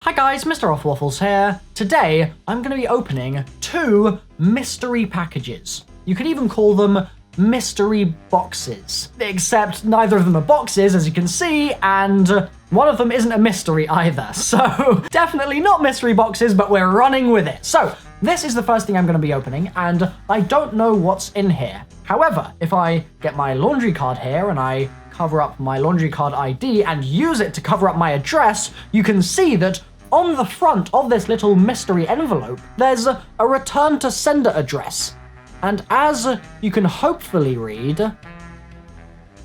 Hi guys, MrRoflWaffles here. Today, I'm going to be opening 2 mystery packages. You could even call them mystery boxes. Except neither of them are boxes, as you can see, and one of them isn't a mystery either. So, definitely not mystery boxes, but we're running with it. So, this is the first thing I'm going to be opening, and I don't know what's in here. However, if I get my laundry card here and I cover up my laundry card ID and use it to cover up my address, you can see that on the front of this little mystery envelope, there's a return to sender address. And as you can hopefully read,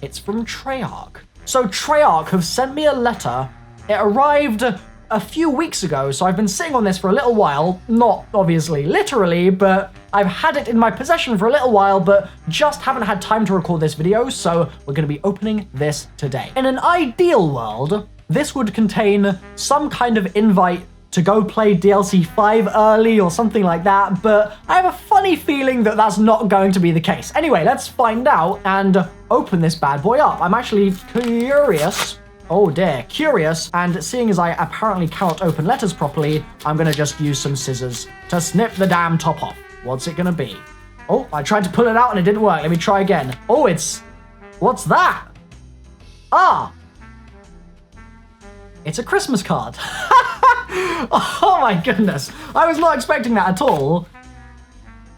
it's from Treyarch. So Treyarch have sent me a letter. It arrived a few weeks ago, so I've been sitting on this for a little while. Not obviously literally, but I've had it in my possession for a little while, but just haven't had time to record this video, so we're going to be opening this today. In an ideal world, this would contain some kind of invite to go play DLC5 early or something like that, but I have a funny feeling that that's not going to be the case. Anyway, let's find out and open this bad boy up. I'm actually curious. Oh dear, curious, and seeing as I apparently cannot open letters properly, I'm gonna just use some scissors to snip the damn top off. What's it gonna be? Oh, I tried to pull it out and it didn't work. Let me try again. Oh, what's that? Ah! It's a Christmas card. Oh my goodness. I was not expecting that at all.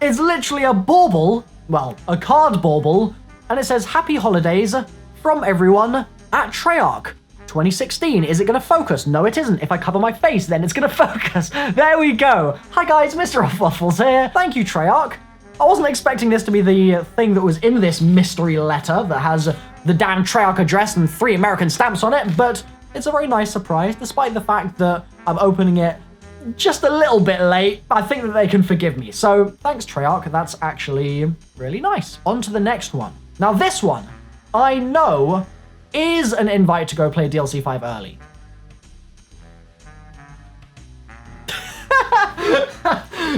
It's literally a bauble, well, a card bauble, and it says Happy Holidays from everyone at Treyarch 2016. Is it going to focus? No, it isn't. If I cover my face, then it's going to focus. There we go. Hi guys, MrRoflWaffles here. Thank you, Treyarch. I wasn't expecting this to be the thing that was in this mystery letter that has the damn Treyarch address and 3 American stamps on it, but it's a very nice surprise, despite the fact that I'm opening it just a little bit late. I think that they can forgive me. So thanks, Treyarch. That's actually really nice. On to the next one. Now this one, I know, is an invite to go play DLC5 early.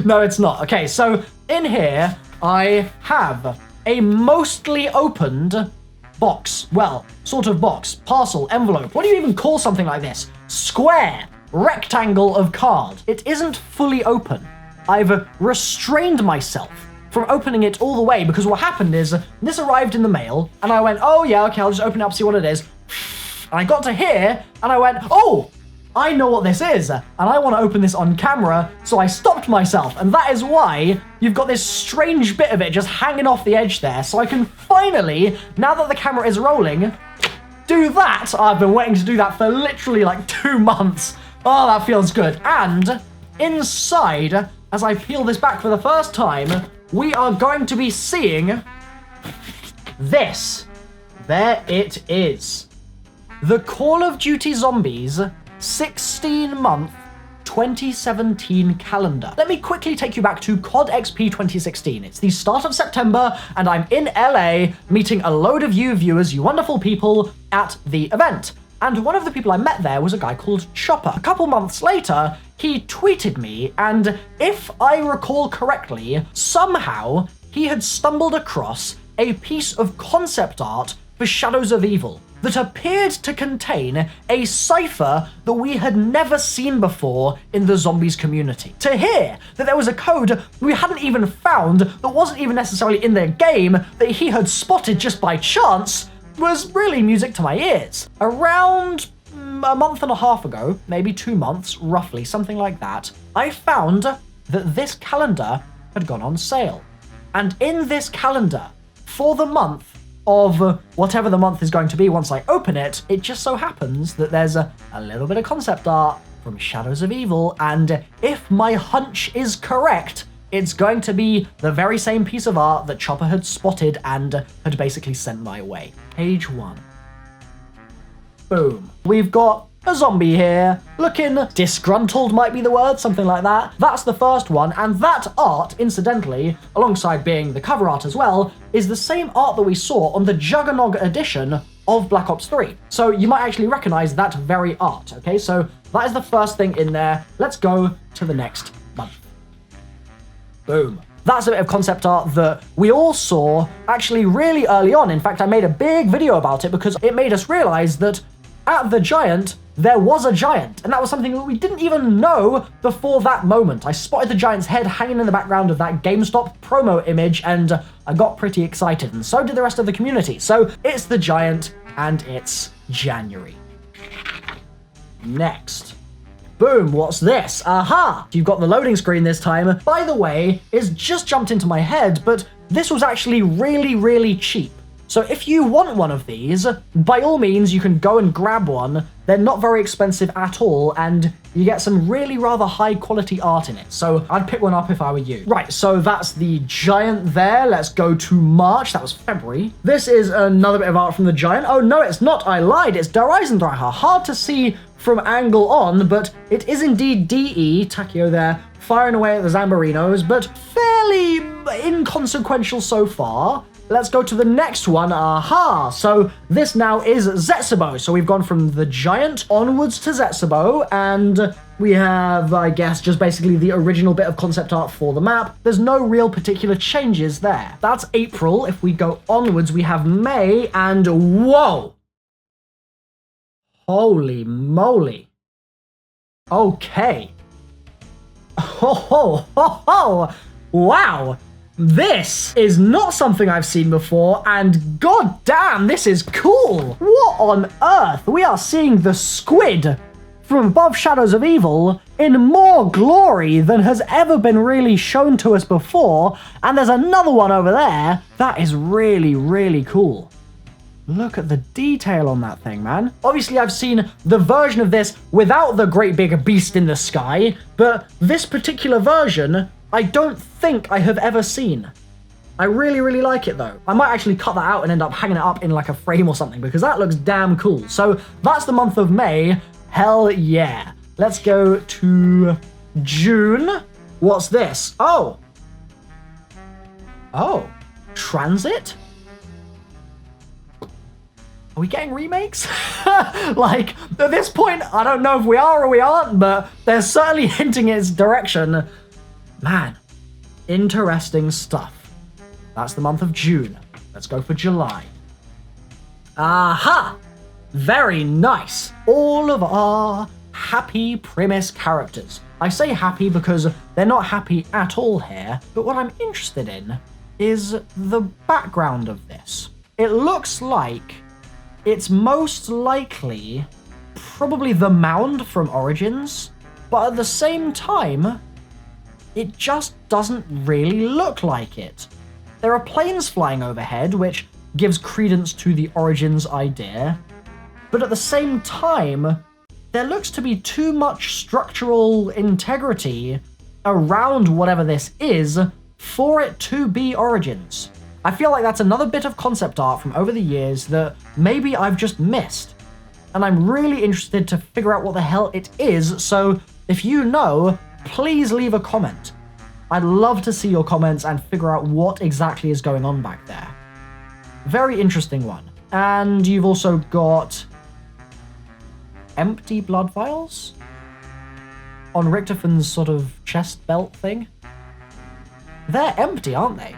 No, it's not. Okay, so in here, I have a mostly opened box. Well, sort of box, parcel, envelope. What do you even call something like this? Square, rectangle of card. It isn't fully open. I've restrained myself from opening it all the way because what happened is this arrived in the mail and I went, oh yeah, okay, I'll just open it up, see what it is. And I got to here and I went, oh, I know what this is, and I want to open this on camera, so I stopped myself, and that is why you've got this strange bit of it just hanging off the edge there, so I can finally, now that the camera is rolling, do that. I've been waiting to do that for literally like 2 months. Oh, that feels good. And inside, as I peel this back for the first time, we are going to be seeing this. There it is. The Call of Duty Zombies 16-month 2017 calendar. Let me quickly take you back to CoD XP 2016. It's the start of September, and I'm in LA meeting a load of you viewers, you wonderful people, at the event. And one of the people I met there was a guy called Chopper. A couple months later, he tweeted me, and if I recall correctly, somehow he had stumbled across a piece of concept art for Shadows of Evil that appeared to contain a cipher that we had never seen before in the zombies community. To hear that there was a code we hadn't even found that wasn't even necessarily in the game that he had spotted just by chance was really music to my ears. Around a month and a half ago, maybe 2 months, roughly, something like that, I found that this calendar had gone on sale. And in this calendar, for the month of whatever the month is going to be once I open it, it just so happens that there's a little bit of concept art from Shadows of Evil, and if my hunch is correct, it's going to be the very same piece of art that Chopper had spotted and had basically sent my way. Page 1. Boom. We've got a zombie here, looking disgruntled might be the word, something like that. That's the first one, and that art, incidentally, alongside being the cover art as well, is the same art that we saw on the Juggernog edition of Black Ops 3. So you might actually recognize that very art, okay? So that is the first thing in there. Let's go to the next month. Boom. That's a bit of concept art that we all saw actually really early on. In fact, I made a big video about it because it made us realize that at the giant, there was a giant, and that was something that we didn't even know before that moment. I spotted the giant's head hanging in the background of that GameStop promo image, and I got pretty excited, and so did the rest of the community. So it's the giant, and it's January. Next. Boom, what's this? Aha! You've got the loading screen this time. By the way, it's just jumped into my head, but this was actually really, really cheap. So if you want one of these, by all means, you can go and grab one. They're not very expensive at all, and you get some really rather high quality art in it. So I'd pick one up if I were you. Right, so that's the giant there. Let's go to March. That was February. This is another bit of art from the giant. Oh, no, it's not. I lied. It's Der Eisendrache. Hard to see from angle on, but it is indeed DE, Takio there, firing away at the Zambarinos, but fairly inconsequential so far. Let's go to the next one. Aha! So this now is Zetsubo. So we've gone from the giant onwards to Zetsubo, and we have, I guess, just basically the original bit of concept art for the map. There's no real particular changes there. That's April. If we go onwards, we have May, and whoa! Holy moly. Okay. Ho ho ho ho! Wow! This is not something I've seen before, and god damn, this is cool! What on earth? We are seeing the squid from above Shadows of Evil in more glory than has ever been really shown to us before, and there's another one over there. That is really, really cool. Look at the detail on that thing, man. Obviously, I've seen the version of this without the great big beast in the sky, but this particular version, I don't think I have ever seen. I really, really like it, though. I might actually cut that out and end up hanging it up in like a frame or something, because that looks damn cool. So that's the month of May. Hell yeah. Let's go to June. What's this? Oh. Oh. Tranzit? Are we getting remakes? Like, at this point, I don't know if we are or we aren't, but they're certainly hinting its direction. Man, interesting stuff. That's the month of June. Let's go for July. Aha! Very nice. All of our happy premise characters. I say happy because they're not happy at all here, but what I'm interested in is the background of this. It looks like it's most likely probably the mound from Origins, but at the same time, it just doesn't really look like it. There are planes flying overhead, which gives credence to the Origins idea, but at the same time, there looks to be too much structural integrity around whatever this is for it to be Origins. I feel like that's another bit of concept art from over the years that maybe I've just missed. And I'm really interested to figure out what the hell it is, so if you know, please leave a comment. I'd love to see your comments and figure out what exactly is going on back there. Very interesting one. And you've also got empty blood vials on RICHTOFEN'S sort of chest belt thing. They're empty, aren't they?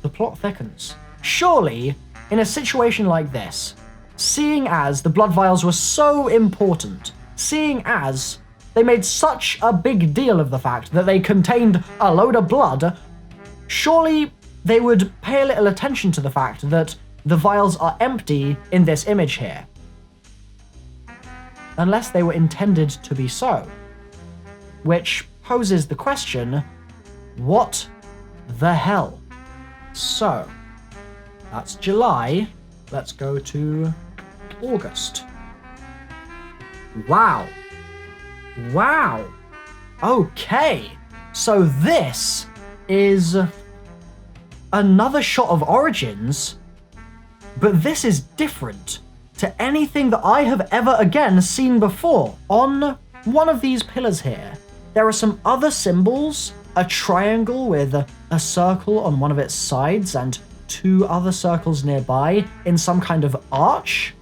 The plot thickens. Surely, in a situation like this, seeing as the blood vials were so important, seeing as they made such a big deal of the fact that they contained a load of blood, surely they would pay a little attention to the fact that the vials are empty in this image here. Unless they were intended to be so. Which poses the question, what the hell? So, that's July. Let's go to August. Wow. Wow. Okay. So this is another shot of Origins, but this is different to anything that I have ever again seen before. On one of these pillars here, there are some other symbols, a triangle with a circle on one of its sides and two other circles nearby in some kind of arch.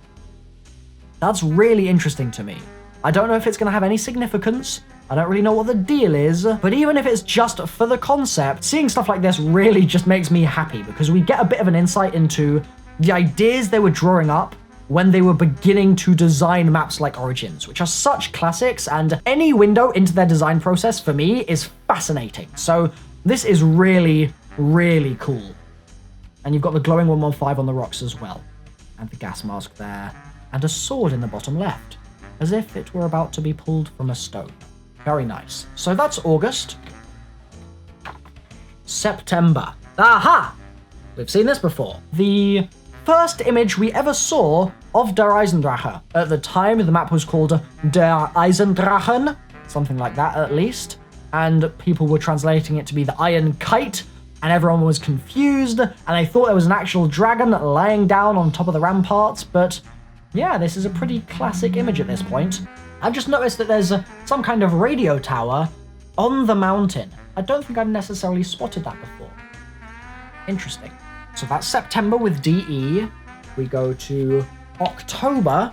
That's really interesting to me. I don't know if it's going to have any significance. I don't really know what the deal is, but even if it's just for the concept, seeing stuff like this really just makes me happy because we get a bit of an insight into the ideas they were drawing up when they were beginning to design maps like Origins, which are such classics, and any window into their design process for me is fascinating. So this is really, really cool. And you've got the glowing 115 on the rocks as well, and the gas mask there, and a sword in the bottom left, as if it were about to be pulled from a stone. Very nice. So that's August. September. Aha! We've seen this before. The first image we ever saw of Der Eisendrache. At the time, the map was called Der Eisendrachen, something like that at least, and people were translating it to be the Iron Kite, and everyone was confused, and they thought there was an actual dragon lying down on top of the ramparts, but yeah, this is a pretty classic image at this point. I've just noticed that there's some kind of radio tower on the mountain. I don't think I've necessarily spotted that before. Interesting. So that's September with DE. We go to October.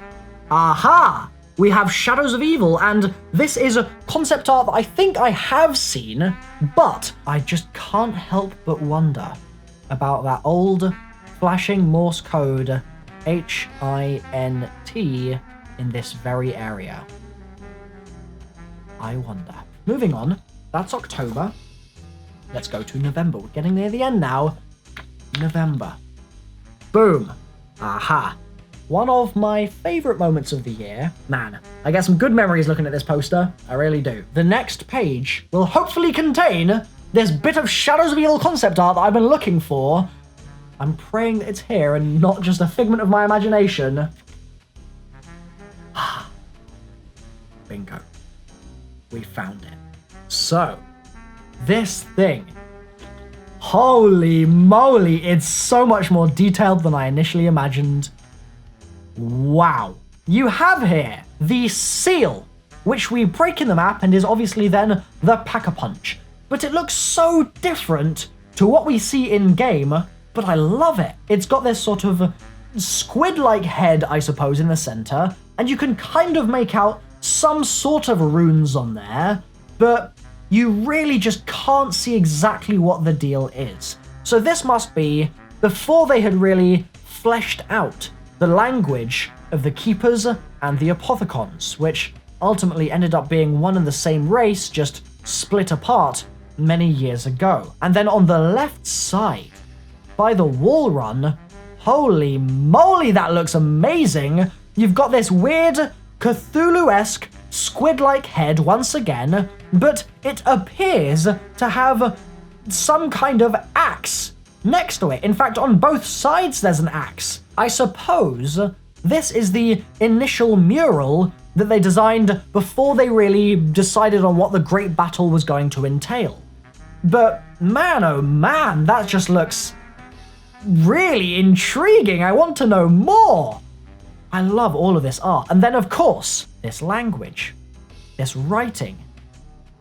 Aha! We have Shadows of Evil, and this is a concept art that I think I have seen, but I just can't help but wonder about that old flashing Morse code HINT in this very area. I wonder. Moving on, that's October. Let's go to November. We're getting near the end now. November. Boom. Aha. One of my favorite moments of the year. Man, I get some good memories looking at this poster. I really do. The next page will hopefully contain this bit of Shadows of Evil concept art that I've been looking for. I'm praying that it's here and not just a figment of my imagination. Bingo. We found it. So, this thing. Holy moly, it's so much more detailed than I initially imagined. Wow. You have here the seal, which we break in the map and is obviously then the Pack-a-Punch. But it looks so different to what we see in-game, but I love it. It's got this sort of squid-like head, I suppose, in the center, and you can kind of make out some sort of runes on there, but you really just can't see exactly what the deal is. So this must be before they had really fleshed out the language of the Keepers and the Apothicons, which ultimately ended up being one and the same race, just split apart many years ago. And then on the left side, by the wall run, holy moly, that looks amazing! You've got this weird Cthulhu-esque squid-like head once again, but it appears to have some kind of axe next to it. In fact, on both sides there's an axe. I suppose this is the initial mural that they designed before they really decided on what the Great Battle was going to entail. But man, oh man, that just looks really intriguing. I want to know more. I love all of this art. And then, of course, this language, this writing.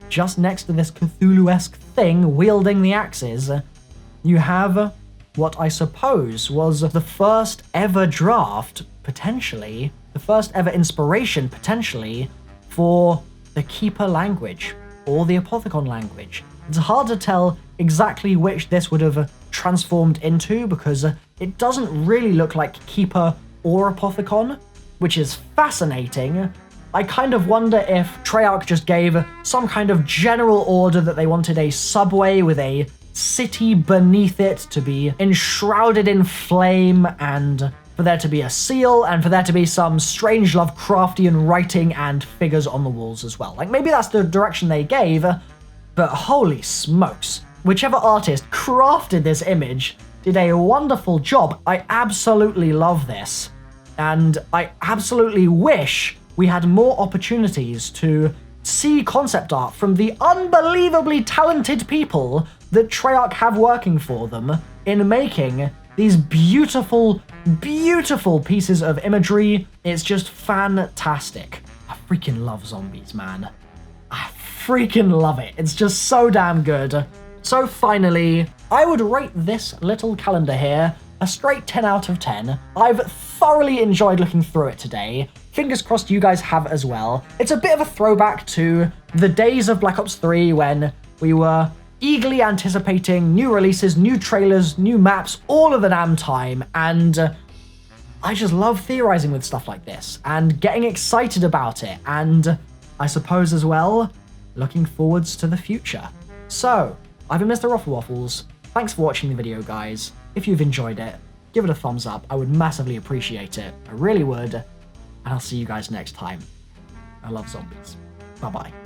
Just next to this Cthulhu-esque thing wielding the axes, you have what I suppose was the first ever draft, potentially, the first ever inspiration, potentially, for the Keeper language, or the Apothicon language. It's hard to tell exactly which this would have transformed into, because it doesn't really look like Keeper or Apothicon, which is fascinating. I kind of wonder if Treyarch just gave some kind of general order that they wanted a subway with a city beneath it to be enshrouded in flame, and for there to be a seal, and for there to be some strange Lovecraftian writing and figures on the walls as well. Like, maybe that's the direction they gave, but holy smokes. Whichever artist crafted this image did a wonderful job. I absolutely love this, and I absolutely wish we had more opportunities to see concept art from the unbelievably talented people that Treyarch have working for them in making these beautiful, beautiful pieces of imagery. It's just fantastic. I freaking love zombies, man. I freaking love it. It's just so damn good. So finally, I would rate this little calendar here a straight 10 out of 10. I've thoroughly enjoyed looking through it today. Fingers crossed you guys have as well. It's a bit of a throwback to the days of Black Ops 3 when we were eagerly anticipating new releases, new trailers, new maps, all of the damn time, and I just love theorizing with stuff like this, and getting excited about it, and I suppose as well, looking forwards to the future. So, I've been MrRoflWaffles. Thanks for watching the video, guys. If you've enjoyed it, give it a thumbs up. I would massively appreciate it. I really would. And I'll see you guys next time. I love zombies. Bye-bye.